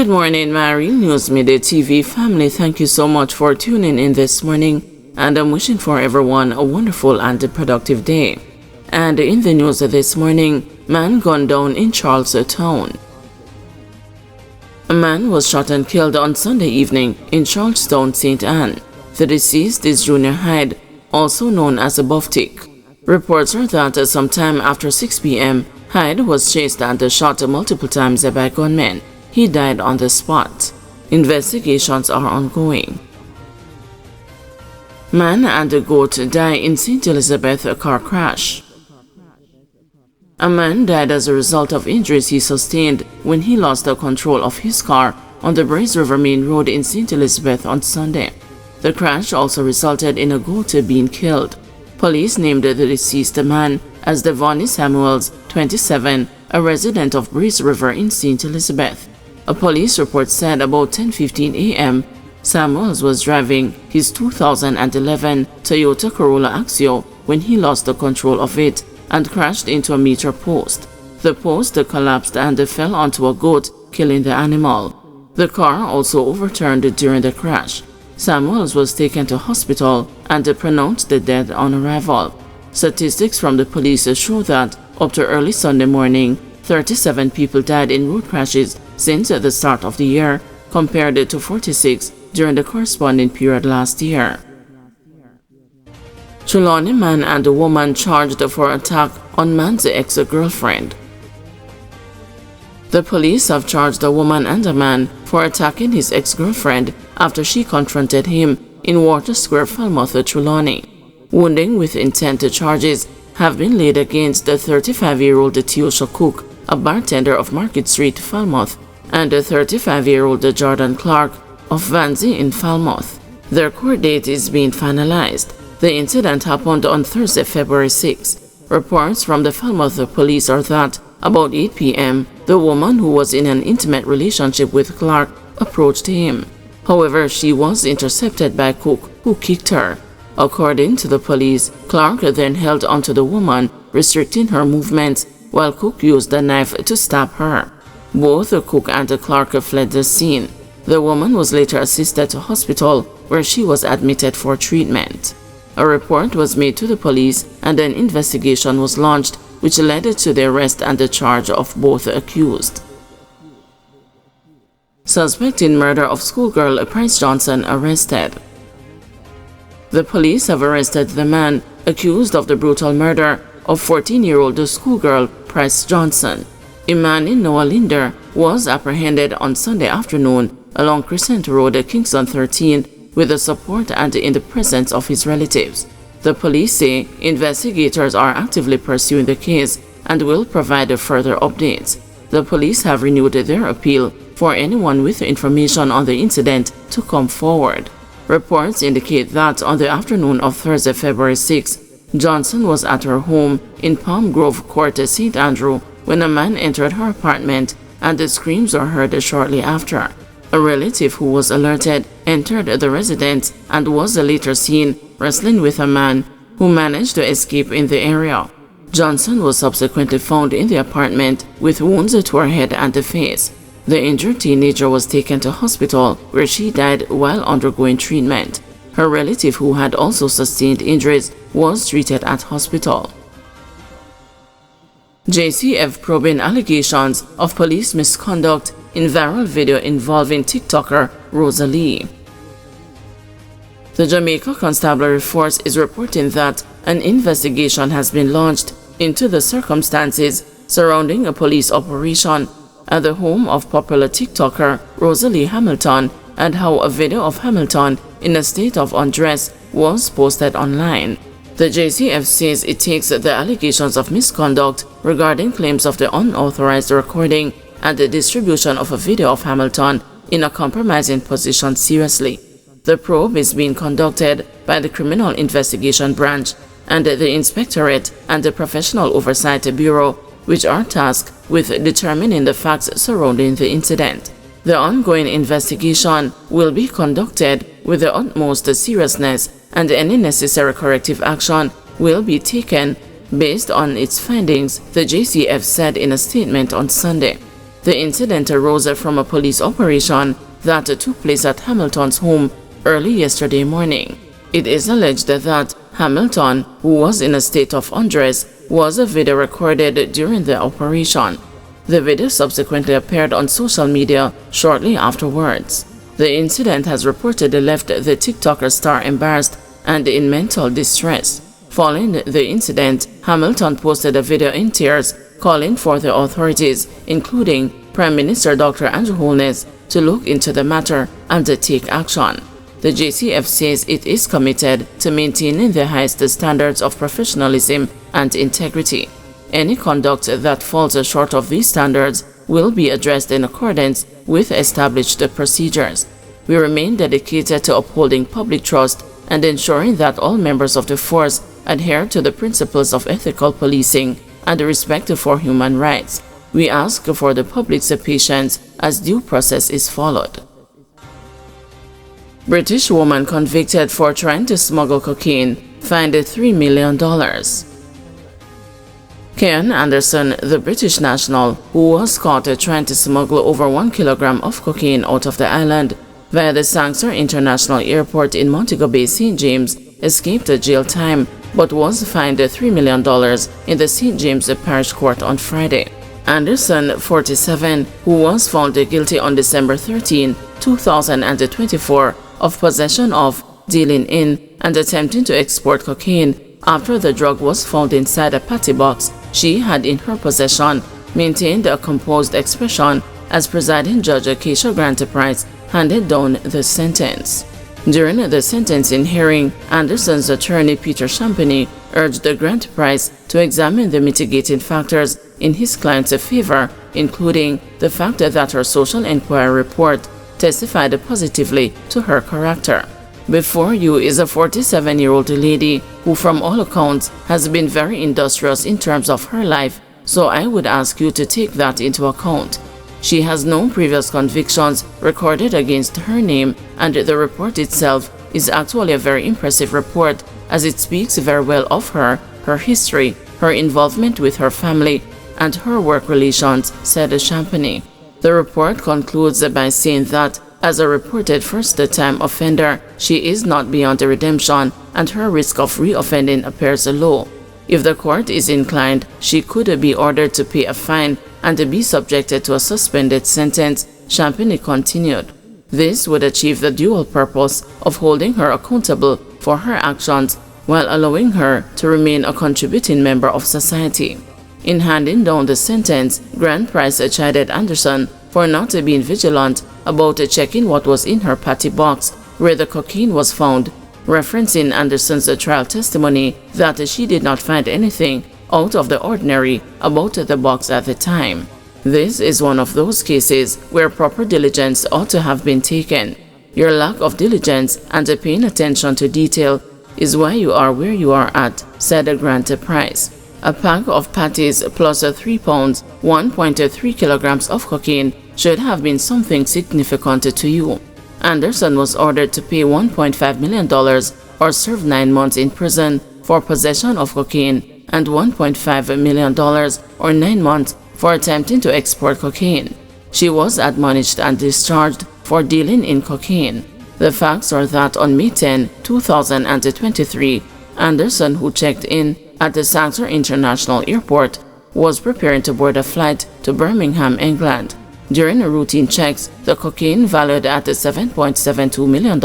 Good morning, my Real News Midday TV family. Thank you so much for tuning in this morning, and I'm wishing for everyone a wonderful and productive day. And in the news this morning, man gunned down in Charlestown. A man was shot and killed on Sunday evening in Charlestown, St. Anne. The deceased is Junior Hyde, also known as a Buftik. Reports are that sometime after 6 p.m., Hyde was chased and shot multiple times by gunmen. He died on the spot. Investigations are ongoing. Man and a goat die in St. Elizabeth car crash. A man died as a result of injuries he sustained when he lost the control of his car on the Braze River Main Road in St. Elizabeth on Sunday. The crash also resulted in a goat being killed. Police named the deceased man as Devonny Samuels, 27, a resident of Braze River in St. Elizabeth. A police report said about 10:15 a.m., Samuels was driving his 2011 Toyota Corolla Axio when he lost the control of it and crashed into a meter post. The post collapsed and fell onto a goat, killing the animal. The car also overturned during the crash. Samuels was taken to hospital and pronounced dead on arrival. Statistics from the police show that up to early Sunday morning, 37 people died in road crashes since the start of the year, compared to 46 during the corresponding period last year. Trelawny man and a woman charged for attack on man's ex-girlfriend. The police have charged a woman and a man for attacking his ex-girlfriend after she confronted him in Water Square, Falmouth, Trelawny. Wounding with intent charges have been laid against the 35-year-old Teosha Cook, a bartender of Market Street, Falmouth, and the 35-year-old Jordan Clark of Vanzi in Falmouth. Their court date is being finalized. The incident happened on Thursday, February 6. Reports from the Falmouth police are that about 8 p.m., the woman who was in an intimate relationship with Clark approached him. However, she was intercepted by Cook, who kicked her. According to the police, Clark then held onto the woman, restricting her movements, while Cook used a knife to stab her. Both Cook and Clark fled the scene. The woman was later assisted to hospital, where she was admitted for treatment. A report was made to the police and an investigation was launched, which led to the arrest and the charge of both accused. Suspect in murder of schoolgirl Price Johnson arrested. The police have arrested the man accused of the brutal murder of 14-year-old schoolgirl Price Johnson. A man in Noah Linder was apprehended on Sunday afternoon along Crescent Road, Kingston 13, with the support and in the presence of his relatives. The police say investigators are actively pursuing the case and will provide further updates. The police have renewed their appeal for anyone with information on the incident to come forward. Reports indicate that on the afternoon of Thursday, February 6, Johnson was at her home in Palm Grove Court, St. Andrew, when a man entered her apartment and the screams were heard shortly after. A relative who was alerted entered the residence and was later seen wrestling with a man who managed to escape in the area. Johnson was subsequently found in the apartment with wounds to her head and the face. The injured teenager was taken to hospital, where she died while undergoing treatment. Her relative, who had also sustained injuries, was treated at hospital. JCF probing allegations of police misconduct in viral video involving TikToker Rosalie. The Jamaica Constabulary Force is reporting that an investigation has been launched into the circumstances surrounding a police operation at the home of popular TikToker Rosalie Hamilton and how a video of Hamilton in a state of undress was posted online. The JCF says it takes the allegations of misconduct regarding claims of the unauthorized recording and the distribution of a video of Hamilton in a compromising position seriously. The probe is being conducted by the Criminal Investigation Branch and the Inspectorate and the Professional Oversight Bureau, which are tasked with determining the facts surrounding the incident. The ongoing investigation will be conducted with the utmost seriousness, and any necessary corrective action will be taken based on its findings, the JCF said in a statement on Sunday. The incident arose from a police operation that took place at Hamilton's home early yesterday morning. It is alleged that Hamilton, who was in a state of undress, was video recorded during the operation. The video subsequently appeared on social media shortly afterwards. The incident has reportedly left the TikToker star embarrassed and in mental distress. Following the incident, Hamilton posted a video in tears calling for the authorities, including Prime Minister Dr. Andrew Holness, to look into the matter and take action. The JCF says it is committed to maintaining the highest standards of professionalism and integrity. Any conduct that falls short of these standards will be addressed in accordance with established procedures. We remain dedicated to upholding public trust and ensuring that all members of the force adhere to the principles of ethical policing and respect for human rights. We ask for the public's patience as due process is followed. British woman convicted for trying to smuggle cocaine fined $3 million. Kean Anderson, the British national who was caught trying to smuggle over 1 kilogram of cocaine out of the island via the Sangster International Airport in Montego Bay, St. James, escaped jail time but was fined $3 million in the St. James Parish Court on Friday. Anderson, 47, who was found guilty on December 13, 2024, of possession of, dealing in, and attempting to export cocaine after the drug was found inside a patty box she had in her possession, maintained a composed expression as Presiding Judge Acacia Grant Price handed down the sentence. During the sentencing hearing, Anderson's attorney Peter Champagny urged the Grant Price to examine the mitigating factors in his client's favor, including the fact that her social inquiry report testified positively to her character. Before you is a 47-year-old lady who from all accounts has been very industrious in terms of her life, so I would ask you to take that into account. She has no previous convictions recorded against her name, and the report itself is actually a very impressive report as it speaks very well of her, her history, her involvement with her family, and her work relations, said Champagny. The report concludes by saying that, as a reported first-time offender, she is not beyond redemption and her risk of reoffending appears low. If the court is inclined, she could be ordered to pay a fine and be subjected to a suspended sentence, Champagny continued. This would achieve the dual purpose of holding her accountable for her actions while allowing her to remain a contributing member of society. In handing down the sentence, Grant Price chided Anderson for not being vigilant about checking what was in her patty box where the cocaine was found, referencing Anderson's trial testimony that she did not find anything out of the ordinary about the box at the time. This is one of those cases where proper diligence ought to have been taken. Your lack of diligence and paying attention to detail is why you are where you are at, said Grant Price. A pack of patties plus 3 pounds, 1.3 kilograms of cocaine should have been something significant to you. Anderson was ordered to pay $1.5 million or serve 9 months in prison for possession of cocaine and $1.5 million or 9 months for attempting to export cocaine. She was admonished and discharged for dealing in cocaine. The facts are that on May 10, 2023, Anderson, who checked in at the Sangster International Airport, was preparing to board a flight to Birmingham, England. During routine checks, the cocaine valued at $7.72 million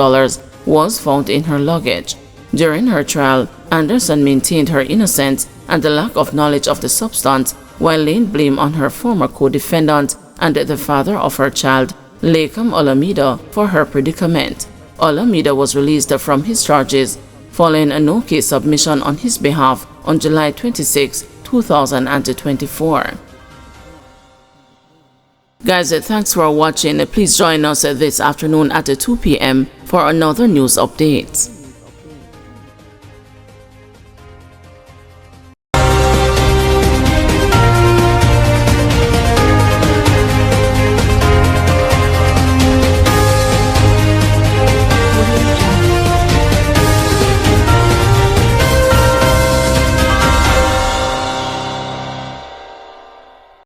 was found in her luggage. During her trial, Anderson maintained her innocence and the lack of knowledge of the substance while laying blame on her former co-defendant and the father of her child, Lakem Olamide, for her predicament. Olamide was released from his charges following a no-case submission on his behalf on July 26, 2024. Guys, thanks for watching. Please join us this afternoon at 2 p.m. for another news update.